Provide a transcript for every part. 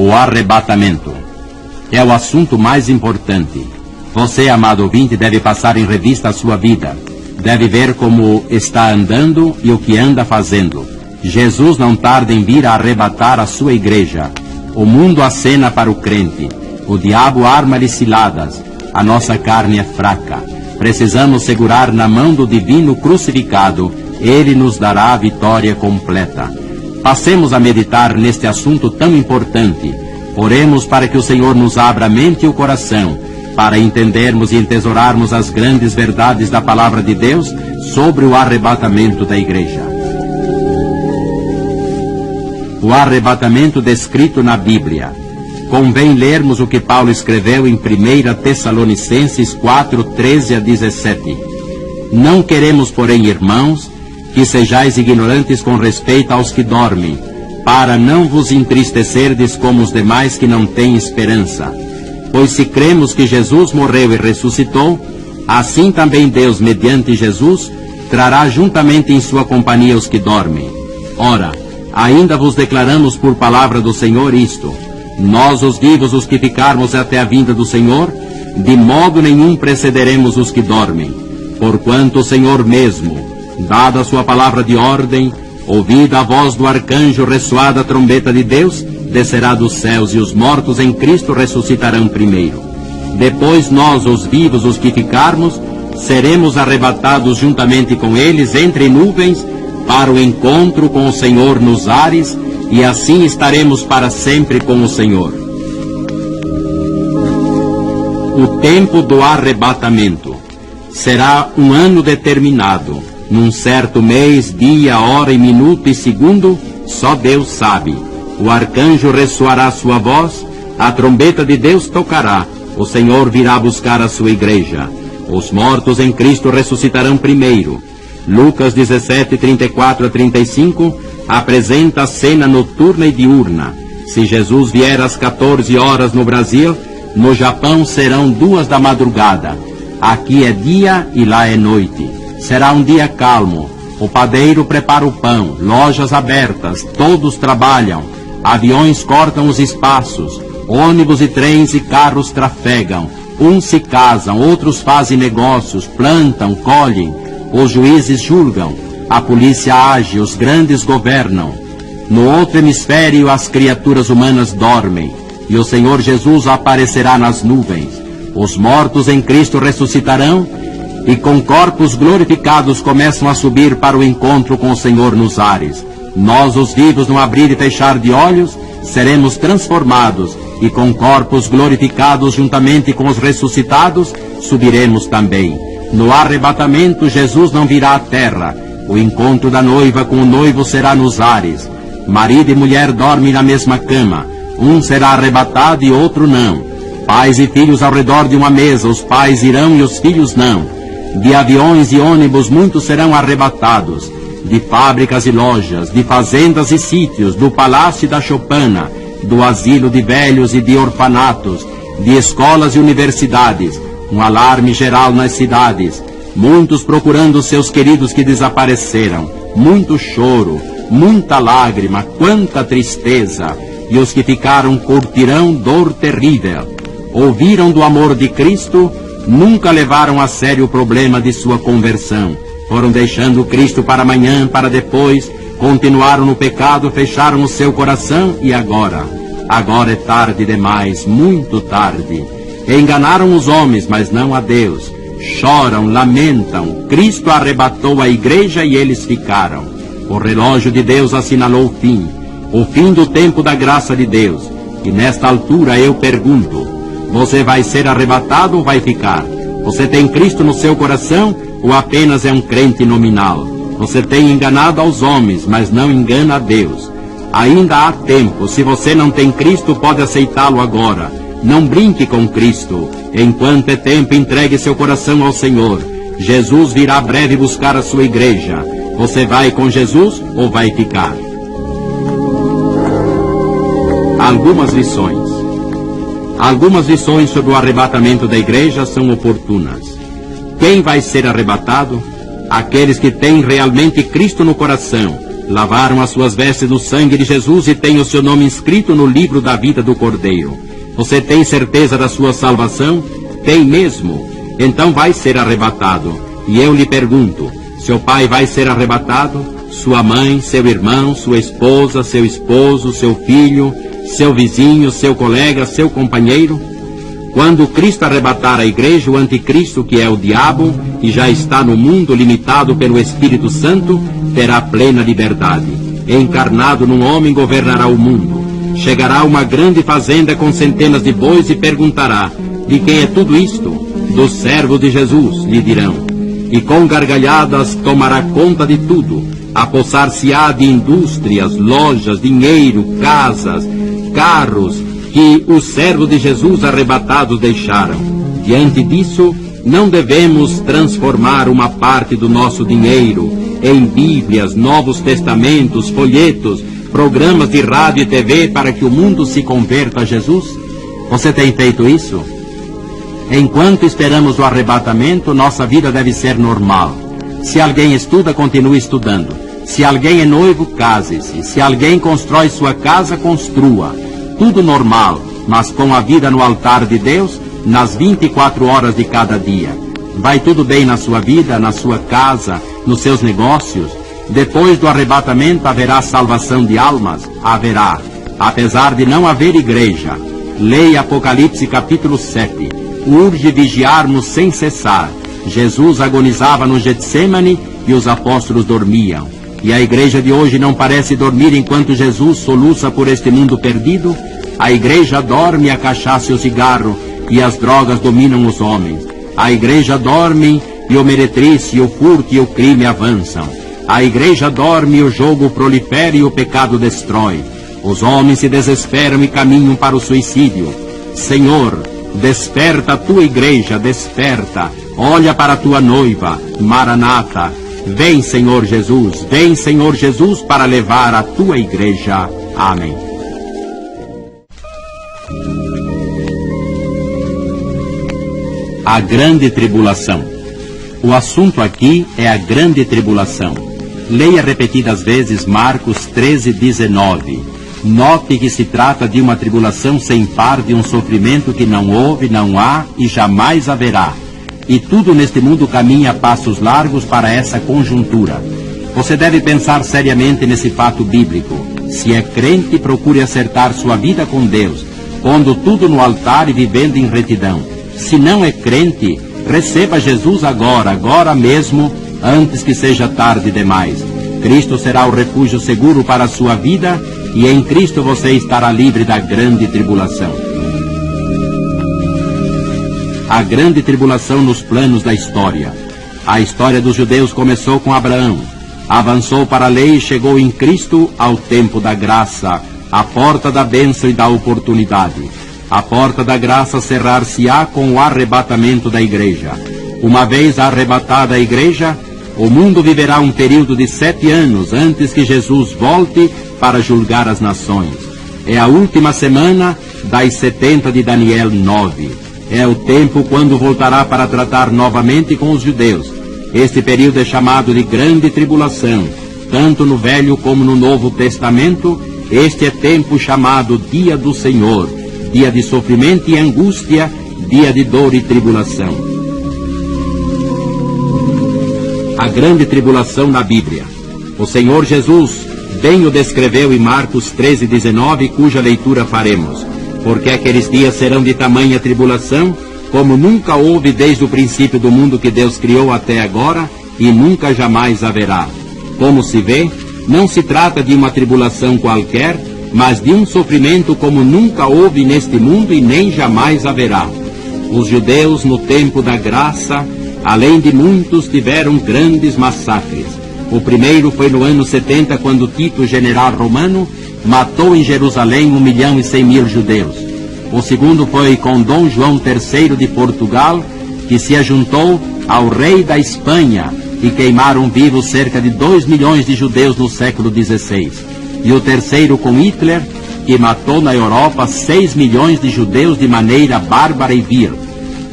O arrebatamento é o assunto mais importante. Você, amado ouvinte, deve passar em revista a sua vida. Deve ver como está andando e o que anda fazendo. Jesus não tarda em vir a arrebatar a sua igreja. O mundo acena para o crente. O diabo arma-lhe ciladas. A nossa carne é fraca. Precisamos segurar na mão do divino crucificado. Ele nos dará a vitória completa. Passemos a meditar neste assunto tão importante. Oremos para que o Senhor nos abra a mente e o coração, para entendermos e entesourarmos as grandes verdades da Palavra de Deus sobre o arrebatamento da igreja. O arrebatamento descrito na Bíblia. Convém lermos o que Paulo escreveu em 1 Tessalonicenses 4, 13 a 17. Não queremos, porém, irmãos, que sejais ignorantes com respeito aos que dormem, para não vos entristecerdes como os demais que não têm esperança. Pois se cremos que Jesus morreu e ressuscitou, assim também Deus, mediante Jesus, trará juntamente em sua companhia os que dormem. Ora, ainda vos declaramos por palavra do Senhor isto: nós, os vivos, os que ficarmos até a vinda do Senhor, de modo nenhum precederemos os que dormem. Porquanto o Senhor mesmo, dada a sua palavra de ordem, ouvida a voz do arcanjo, ressoada a trombeta de Deus, descerá dos céus, e os mortos em Cristo ressuscitarão primeiro. Depois nós, os vivos, os que ficarmos, seremos arrebatados juntamente com eles entre nuvens, para o encontro com o Senhor nos ares, e assim estaremos para sempre com o Senhor. O tempo do arrebatamento será um ano determinado. Num certo mês, dia, hora e minuto e segundo, só Deus sabe. O arcanjo ressoará sua voz, a trombeta de Deus tocará, o Senhor virá buscar a sua igreja. Os mortos em Cristo ressuscitarão primeiro. Lucas 17, 34 a 35, apresenta a cena noturna e diurna. Se Jesus vier às 14 horas no Brasil, no Japão serão 2 da madrugada. Aqui é dia e lá é noite. Será um dia calmo. O padeiro prepara o pão, lojas abertas, todos trabalham. Aviões cortam os espaços, ônibus e trens e carros trafegam. Uns se casam, outros fazem negócios, plantam, colhem. Os juízes julgam, a polícia age, os grandes governam. No outro hemisfério as criaturas humanas dormem, e o Senhor Jesus aparecerá nas nuvens. Os mortos em Cristo ressuscitarão, e com corpos glorificados começam a subir para o encontro com o Senhor nos ares. Nós, os vivos, no abrir e fechar de olhos, seremos transformados, e com corpos glorificados juntamente com os ressuscitados, subiremos também. No arrebatamento, Jesus não virá à terra. O encontro da noiva com o noivo será nos ares. Marido e mulher dormem na mesma cama. Um será arrebatado e outro não. Pais e filhos ao redor de uma mesa, os pais irão e os filhos não. De aviões e ônibus muitos serão arrebatados, de fábricas e lojas, de fazendas e sítios, do palácio e da choupana, do asilo de velhos e de orfanatos, de escolas e universidades, um alarme geral nas cidades, muitos procurando seus queridos que desapareceram, muito choro, muita lágrima, quanta tristeza, e os que ficaram curtirão dor terrível. Ouviram do amor de Cristo, nunca levaram a sério o problema de sua conversão. Foram deixando Cristo para amanhã, para depois, continuaram no pecado, fecharam o seu coração e agora? Agora é tarde demais, muito tarde. Enganaram os homens, mas não a Deus. Choram, lamentam. Cristo arrebatou a igreja e eles ficaram. O relógio de Deus assinalou o fim do tempo da graça de Deus. E nesta altura eu pergunto, você vai ser arrebatado ou vai ficar? Você tem Cristo no seu coração ou apenas é um crente nominal? Você tem enganado aos homens, mas não engana a Deus. Ainda há tempo. Se você não tem Cristo, pode aceitá-lo agora. Não brinque com Cristo. Enquanto é tempo, entregue seu coração ao Senhor. Jesus virá breve buscar a sua igreja. Você vai com Jesus ou vai ficar? Algumas lições. Algumas lições sobre o arrebatamento da igreja são oportunas. Quem vai ser arrebatado? Aqueles que têm realmente Cristo no coração, lavaram as suas vestes no sangue de Jesus e têm o seu nome inscrito no livro da vida do Cordeiro. Você tem certeza da sua salvação? Tem mesmo. Então vai ser arrebatado. E eu lhe pergunto, seu pai vai ser arrebatado? Sua mãe, seu irmão, sua esposa, seu esposo, seu filho, seu vizinho, seu colega, seu companheiro? Quando Cristo arrebatar a igreja, o anticristo, que é o diabo, e já está no mundo limitado pelo Espírito Santo, terá plena liberdade. Encarnado num homem, governará o mundo. Chegará a uma grande fazenda com centenas de bois e perguntará, de quem é tudo isto? Do servo de Jesus, lhe dirão. E com gargalhadas tomará conta de tudo. Apossar-se-á de indústrias, lojas, dinheiro, casas, carros, que os servos de Jesus arrebatados deixaram. Diante disso, não devemos transformar uma parte do nosso dinheiro em Bíblias, Novos Testamentos, folhetos, programas de rádio e TV para que o mundo se converta a Jesus? Você tem feito isso? Enquanto esperamos o arrebatamento, nossa vida deve ser normal. Se alguém estuda, continue estudando. Se alguém é noivo, case-se. Se alguém constrói sua casa, construa. Tudo normal, mas com a vida no altar de Deus, nas 24 horas de cada dia. Vai tudo bem na sua vida, na sua casa, nos seus negócios? Depois do arrebatamento haverá salvação de almas? Haverá, apesar de não haver igreja. Leia Apocalipse capítulo 7. Urge vigiarmos sem cessar. Jesus agonizava no Getsêmani e os apóstolos dormiam. E a igreja de hoje não parece dormir enquanto Jesus soluça por este mundo perdido? A igreja dorme a cachaça e o cigarro, e as drogas dominam os homens. A igreja dorme e o meretriz, e o furto e o crime avançam. A igreja dorme e o jogo prolifera e o pecado destrói. Os homens se desesperam e caminham para o suicídio. Senhor, desperta a tua igreja, desperta. Olha para a tua noiva, Maranata. Vem, Senhor Jesus, para levar a tua igreja. Amém. A grande tribulação. O assunto aqui é a grande tribulação. Leia repetidas vezes Marcos 13:19. Note que se trata de uma tribulação sem par, de um sofrimento que não houve, não há e jamais haverá. E tudo neste mundo caminha a passos largos para essa conjuntura. Você deve pensar seriamente nesse fato bíblico. Se é crente, procure acertar sua vida com Deus, pondo tudo no altar e vivendo em retidão. Se não é crente, receba Jesus agora mesmo, antes que seja tarde demais. Cristo será o refúgio seguro para a sua vida, e em Cristo você estará livre da grande tribulação. A grande tribulação nos planos da história. A história dos judeus começou com Abraão, avançou para a lei e chegou em Cristo ao tempo da graça, a porta da bênção e da oportunidade. A porta da graça cerrar-se-á com o arrebatamento da igreja. Uma vez arrebatada a igreja, o mundo viverá um período de 7 anos antes que Jesus volte para julgar as nações. É a última semana das 70 de Daniel 9. É o tempo quando voltará para tratar novamente com os judeus. Este período é chamado de Grande Tribulação. Tanto no Velho como no Novo Testamento, este é tempo chamado Dia do Senhor, dia de sofrimento e angústia, dia de dor e tribulação. A grande tribulação na Bíblia. O Senhor Jesus bem o descreveu em Marcos 13:19, cuja leitura faremos. Porque aqueles dias serão de tamanha tribulação, como nunca houve desde o princípio do mundo que Deus criou até agora, e nunca jamais haverá. Como se vê, não se trata de uma tribulação qualquer, mas de um sofrimento como nunca houve neste mundo e nem jamais haverá. Os judeus, no tempo da graça, além de muitos, tiveram grandes massacres. O primeiro foi no ano 70, quando Tito, general romano, matou em Jerusalém 1.100.000 judeus. O segundo foi com Dom João III de Portugal, que se ajuntou ao rei da Espanha e queimaram vivos cerca de 2 milhões de judeus no século XVI. E o terceiro com Hitler, que matou na Europa 6 milhões de judeus de maneira bárbara e vil.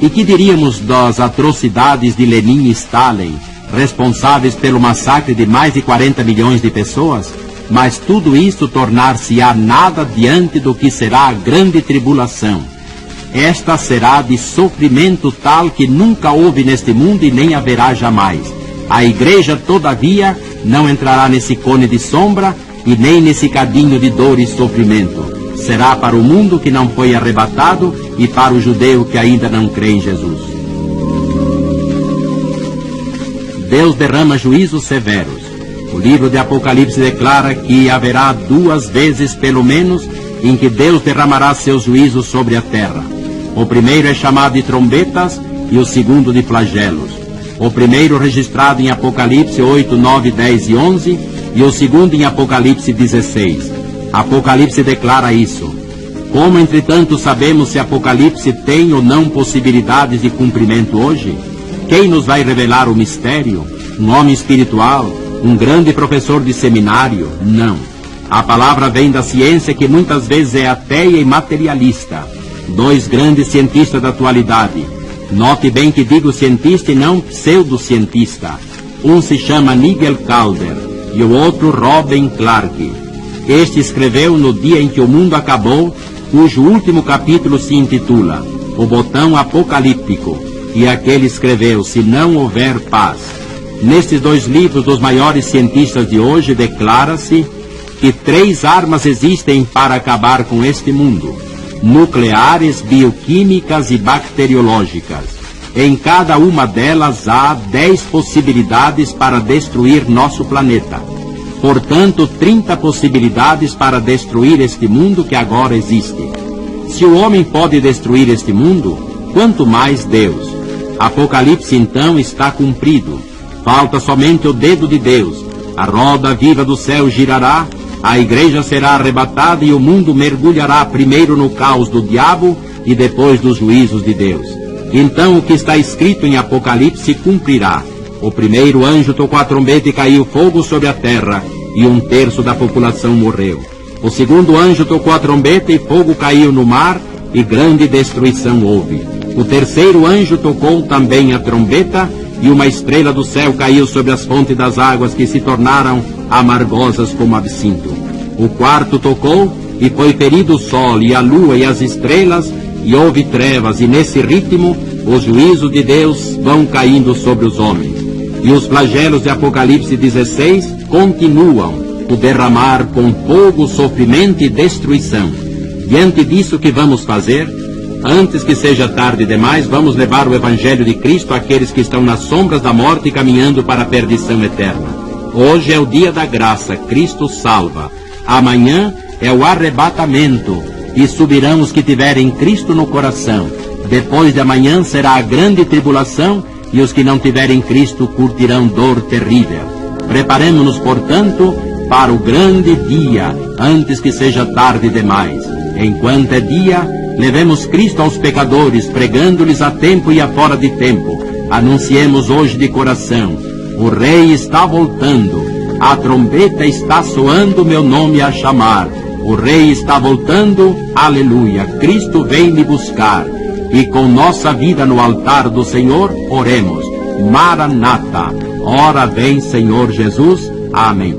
E que diríamos das atrocidades de Lenin e Stalin, responsáveis pelo massacre de mais de 40 milhões de pessoas, mas tudo isso tornar-se-á nada diante do que será a grande tribulação. Esta será de sofrimento tal que nunca houve neste mundo e nem haverá jamais. A igreja, todavia, não entrará nesse cone de sombra e nem nesse cadinho de dor e sofrimento. Será para o mundo que não foi arrebatado e para o judeu que ainda não crê em Jesus. Deus derrama juízos severos. O livro de Apocalipse declara que haverá 2 vezes, pelo menos, em que Deus derramará seus juízos sobre a terra. O primeiro é chamado de trombetas e o segundo de flagelos. O primeiro registrado em Apocalipse 8, 9, 10 e 11 e o segundo em Apocalipse 16. Apocalipse declara isso. Como, entretanto, sabemos se Apocalipse tem ou não possibilidades de cumprimento hoje? Quem nos vai revelar o mistério? Um homem espiritual? Um grande professor de seminário? Não. A palavra vem da ciência, que muitas vezes é ateia e materialista. 2 grandes cientistas da atualidade. Note bem que digo cientista e não pseudocientista. Um se chama Nigel Calder e o outro Robin Clark. Este escreveu no dia em que o mundo acabou, cujo último capítulo se intitula O Botão Apocalíptico, e aquele escreveu Se Não Houver Paz. Nestes 2 livros dos maiores cientistas de hoje declara-se que 3 armas existem para acabar com este mundo: nucleares, bioquímicas e bacteriológicas. Em cada uma delas há 10 possibilidades para destruir nosso planeta. Portanto, 30 possibilidades para destruir este mundo que agora existe. Se o homem pode destruir este mundo, quanto mais Deus. Apocalipse, então, está cumprido. Falta somente o dedo de Deus. A roda viva do céu girará, a igreja será arrebatada e o mundo mergulhará primeiro no caos do diabo e depois dos juízos de Deus. Então o que está escrito em Apocalipse se cumprirá. O primeiro anjo tocou a trombeta e caiu fogo sobre a terra, e 1/3 da população morreu. O segundo anjo tocou a trombeta e fogo caiu no mar, e grande destruição houve. O terceiro anjo tocou também a trombeta, e uma estrela do céu caiu sobre as fontes das águas, que se tornaram amargosas como absinto. O quarto tocou, e foi ferido o sol, e a lua, e as estrelas, e houve trevas, e nesse ritmo os juízos de Deus vão caindo sobre os homens. E os flagelos de Apocalipse 16 continuam o derramar com fogo, sofrimento e destruição. Diante disso, que vamos fazer? Antes que seja tarde demais, vamos levar o Evangelho de Cristo àqueles que estão nas sombras da morte e caminhando para a perdição eterna. Hoje é o dia da graça, Cristo salva. Amanhã é o arrebatamento, e subirão os que tiverem Cristo no coração. Depois de amanhã será a grande tribulação, e os que não tiverem Cristo curtirão dor terrível. Preparemo-nos, portanto, para o grande dia, antes que seja tarde demais. Enquanto é dia, levemos Cristo aos pecadores, pregando-lhes a tempo e a fora de tempo. Anunciemos hoje de coração: o Rei está voltando, a trombeta está soando, meu nome a chamar. O Rei está voltando, aleluia, Cristo vem me buscar. E com nossa vida no altar do Senhor, oremos: Maranata, ora vem Senhor Jesus. Amém.